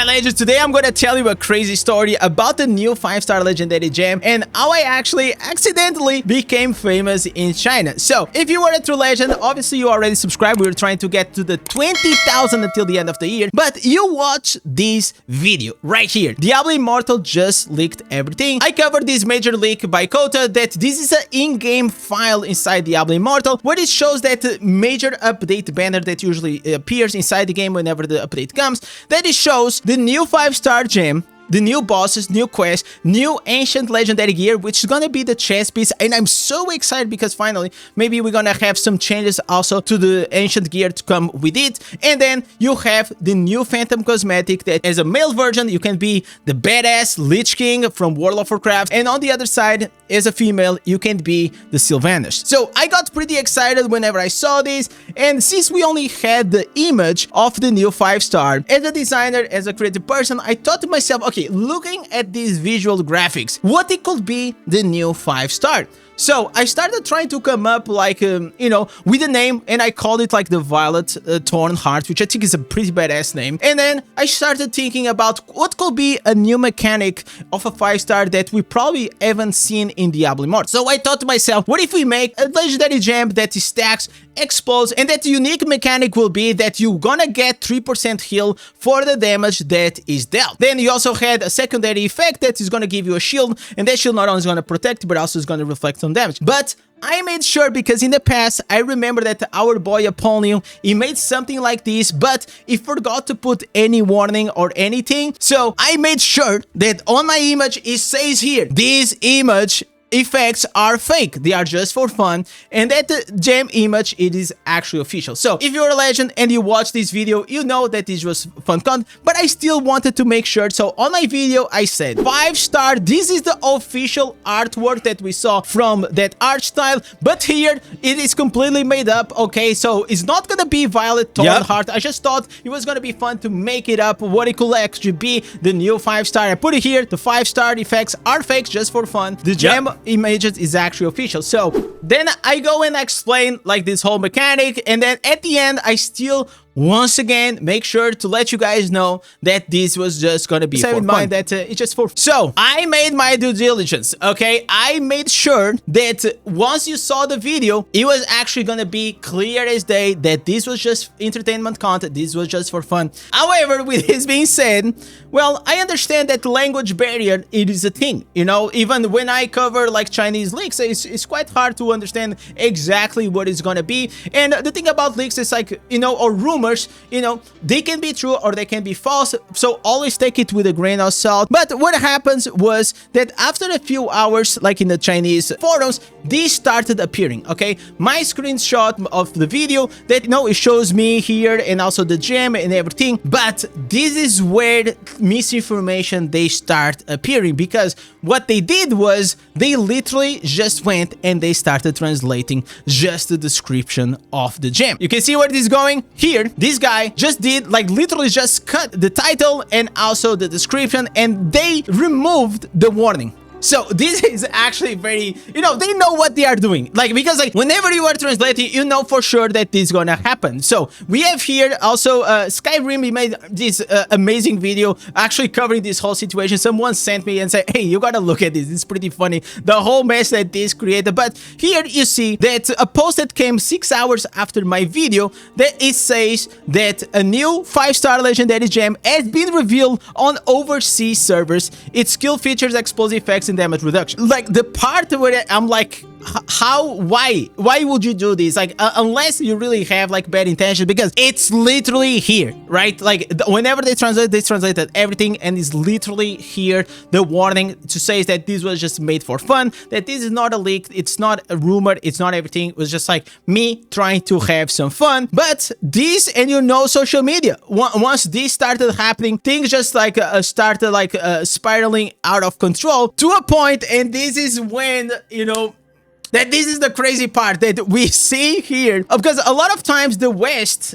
legends, today I'm gonna tell you a crazy story about the new 5-star legendary gem and how I actually accidentally became famous in China. So, if you are a true legend, obviously you already subscribed. We were trying to get to the 20,000 until the end of the year, but you watch this video right here. Diablo Immortal just leaked everything. I covered this major leak by Kota that this is an in-game file inside Diablo Immortal where it shows that major update banner that usually appears inside the game whenever the update comes, that it shows the new 5-star gem, the new bosses, new quests, new ancient legendary gear, which is gonna be the chess piece. And I'm so excited because finally, maybe we're gonna have some changes also to the ancient gear to come with it. And then you have the new Phantom cosmetic that as a male version, you can be the badass Lich King from World of Warcraft. And on the other side, as a female, you can be the Sylvanas. So I got pretty excited whenever I saw this. And since we only had the image of the new 5-star, as a designer, as a creative person, I thought to myself, okay, looking at these visual graphics, what it could be the new 5-star. So I started trying to come up like, you know, with a name, and I called it like the Violet Torn Heart, which I think is a pretty badass name. And then I started thinking about what could be a new mechanic of a 5-star that we probably haven't seen in Diablo Immortal. So I thought to myself, what if we make a legendary gem that stacks, explodes, and that unique mechanic will be that you're gonna get 3% heal for the damage that is dealt. Then you also had a secondary effect that is gonna give you a shield, and that shield not only is gonna protect, but also is gonna reflect on damage. But I made sure, because in the past, I remember that our boy Apollyon, he made something like this, but he forgot to put any warning or anything. So I made sure that on my image, it says here, this image effects are fake, they are just for fun, and that the gem image, it is actually official. So if you're a legend and you watch this video, you know that this was fun content, but I still wanted to make sure. So on my video I said 5-star, this is the official artwork that we saw from that art style, but here it is completely made up. Okay, so it's not gonna be Violet Torn Heart. I just thought it was gonna be fun to make it up what it could actually be the new 5-star. I put it here, the 5-star effects are fake just for fun, the gem images is actually official. So then I go and explain like this whole mechanic, and then at the end I still once again make sure to let you guys know that this was just gonna be for fun. Mind that it's just for so I made my due diligence. Okay, I made sure that once you saw the video, it was actually gonna be clear as day that this was just entertainment content, this was just for fun. However, with this being said, well, I understand that language barrier, it is a thing, you know. Even when I cover like Chinese leaks, it's quite hard to understand exactly what it's gonna be. And the thing about leaks is like, you know, or rumors, you know, they can be true or they can be false, so always take it with a grain of salt. But what happens was that after a few hours, like in the Chinese forums, these started appearing. Okay, my screenshot of the video that, you know, it shows me here and also the gem and everything, but this is where misinformation they start appearing, because what they did was they literally just went and they started translating just the description of the gem. You can see where this is going here. This guy just did like literally just cut the title and also the description, and they removed the warning. So this is actually very, you know, they know what they are doing, like, because like whenever you are translating, you know for sure that this is gonna happen. So we have here also Skyreign, he made this amazing video actually covering this whole situation. Someone sent me and said, hey, you gotta look at this, it's pretty funny, the whole mess that this created. But here you see that a post that came 6 hours after my video, that it says that a new 5-star legendary gem has been revealed on overseas servers. Its skill features explosive effects and damage reduction. Like the part where I'm like, how, why would you do this? Like unless you really have like bad intentions, because it's literally here, right? Like whenever they translated everything, and it's literally here the warning to say that this was just made for fun, that this is not a leak, it's not a rumor, it's not everything, it was just like me trying to have some fun. But this, and you know, social media, once this started happening, things just like started like spiraling out of control to a point, and this is when, you know, that this is the crazy part that we see here, because a lot of times the West,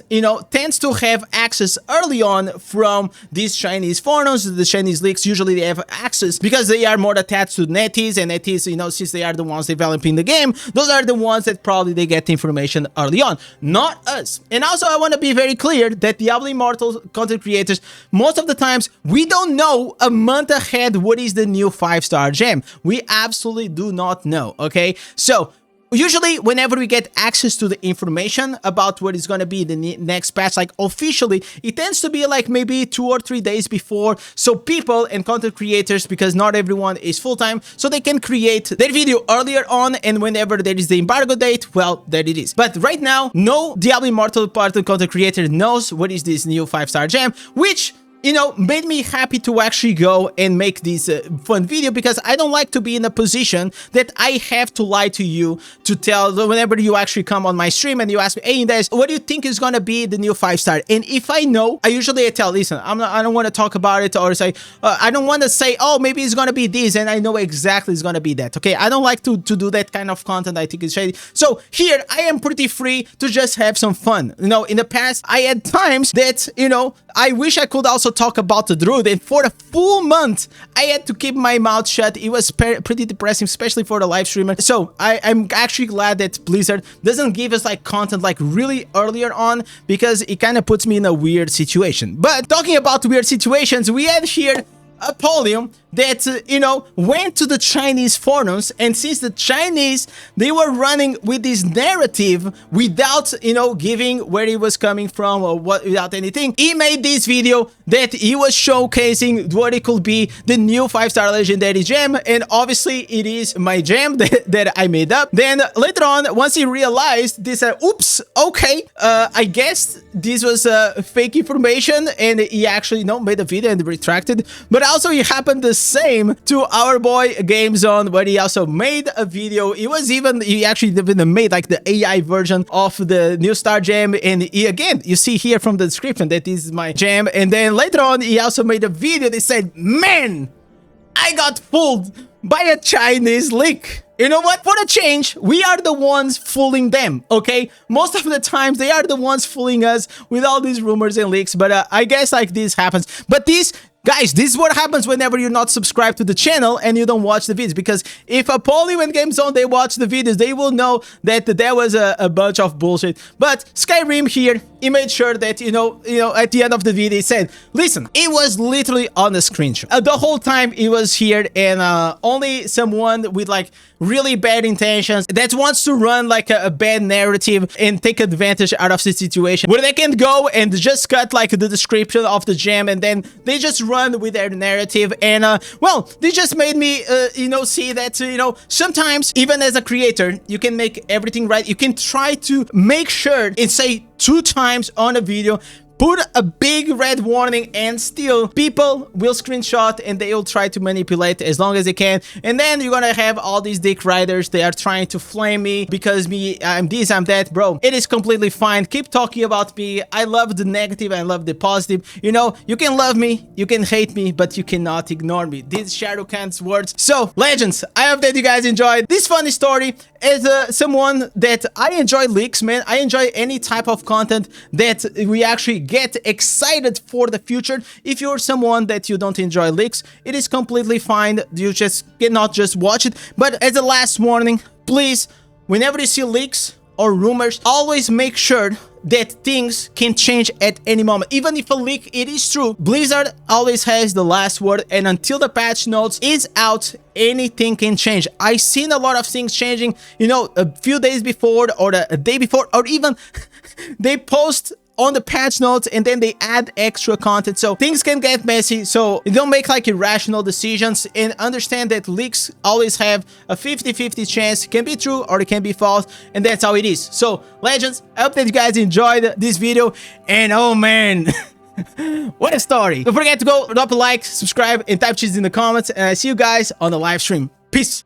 tends to have access early on from these Chinese forums, the Chinese leaks. Usually they have access because they are more attached to NetEase, and NetEase, since they are the ones developing the game, those are the ones that probably they get the information early on, not us. And also I want to be very clear that Diablo Immortal content creators, most of the times we don't know a month ahead what is the new 5-star gem. We absolutely do not know, okay? So usually whenever we get access to the information about what is going to be the next patch, like officially, it tends to be like maybe 2 or 3 days before, so people and content creators, because not everyone is full-time, so they can create their video earlier on, and whenever there is the embargo date, well, there it is. But right now, no Diablo Immortal part of content creator knows what is this new 5-star gem, which made me happy to actually go and make this fun video, because I don't like to be in a position that I have to lie to you to tell whenever you actually come on my stream and you ask me, hey, Indez, what do you think is gonna be the new 5-star? And if I know, I usually tell, listen, I don't want to talk about it, or say, I don't want to say, oh, maybe it's gonna be this, and I know exactly it's gonna be that, okay? I don't like to do that kind of content. I think it's shady. So here, I am pretty free to just have some fun. In the past, I had times that, I wish I could also talk about the Druid, and for a full month I had to keep my mouth shut. It was pretty depressing, especially for the live streamer. So I'm actually glad that Blizzard doesn't give us like content like really earlier on, because it kind of puts me in a weird situation. But talking about weird situations, we had here Apollyon that, went to the Chinese forums, and since the Chinese, they were running with this narrative without, giving where it was coming from or what, without anything, he made this video that he was showcasing what it could be the new 5-star legendary gem, and obviously it is my gem that I made up. Then later on, once he realized this, oops, okay, I guess this was fake information, and he actually, made a video and retracted. But also it happened the same to our boy Game Zone, where he also made a video. He actually even made like the AI version of the new star gem, and again, you see here from the description that this is my gem. And then later on, he also made a video that said, man, I got fooled by a Chinese leak. You know what? For a change, we are the ones fooling them, okay? Most of the times, they are the ones fooling us with all these rumors and leaks, but I guess like this happens. But guys, this is what happens whenever you're not subscribed to the channel and you don't watch the videos, because if Apollo and Game Zone, they watch the videos, they will know that there was a bunch of bullshit. But Skyreign here, he made sure that, at the end of the video, he said, listen, it was literally on the screenshot. The whole time he was here, and only someone with like really bad intentions that wants to run like a bad narrative and take advantage out of the situation, where they can go and just cut like the description of the gem, and then they just run with their narrative. And well, they just made me see that sometimes even as a creator, you can make everything right. You can try to make sure and say 2 times on a video, put a big red warning, and still people will screenshot and they will try to manipulate as long as they can. And then you're gonna have all these dick riders. They are trying to flame me because I'm this, I'm that. Bro, it is completely fine. Keep talking about me. I love the negative, I love the positive. You can love me, you can hate me, but you cannot ignore me. These Shadow Khan's words. So legends, I hope that you guys enjoyed this funny story. As someone that I enjoy leaks, man, I enjoy any type of content that we actually get excited for the future. If you're someone that you don't enjoy leaks, it is completely fine. You just cannot just watch it. But as a last warning, please, whenever you see leaks or rumors, always make sure that things can change at any moment. Even if a leak, it is true, Blizzard always has the last word, and until the patch notes is out, anything can change. I've seen a lot of things changing, a few days before, or a day before, or even they post on the patch notes and then they add extra content, so things can get messy. So don't make like irrational decisions, and understand that leaks always have a 50-50 chance. It can be true or it can be false, and that's how it is. So legends, I hope that you guys enjoyed this video, and oh man, what a story. Don't forget to go drop a like, subscribe, and type cheese in the comments, and I see you guys on the live stream. Peace.